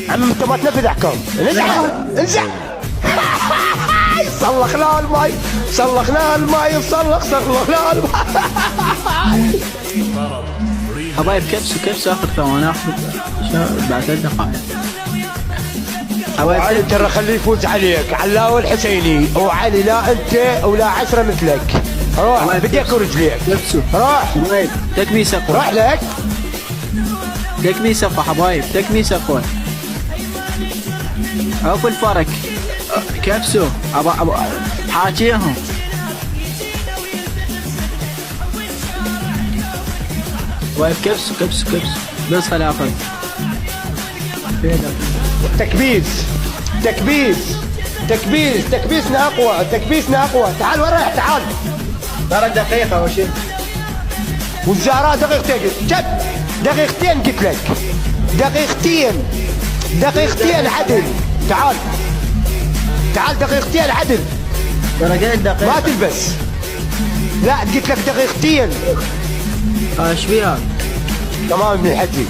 عم انت ما تنفذ احكام. انزح انزح. صلخنا الماي صلخنا الماي صلخنا الماي. حبايب كبسوا اخر ثواني اخر بعد 3 دقائق. حبايب ترى خليه يفوز عليك علاوي الحسيني وعلي، لا انت ولا 10 مثلك. روح بديك ورجليك. كبسوا روح تكبيس اقوى. روح لك تكبيس اقوى حبايب، تكبيس اقوى. عوف الفرق. كبسوا ابا حاجيهم. واقف كبسوا بس خلي اخذ. تكبيسنا اقوى. تعال ورا تعال. ترى دقيقة وشي. والزهراء دقيقتين جد، دقيقتين قلت لك، دقيقتين عدل. تعال دقيقتين عدل. ترى قاعد دقيقة ما تلبس. لا قلت لك دقيقتين. ايش فيها؟ تمام ابن الحجي.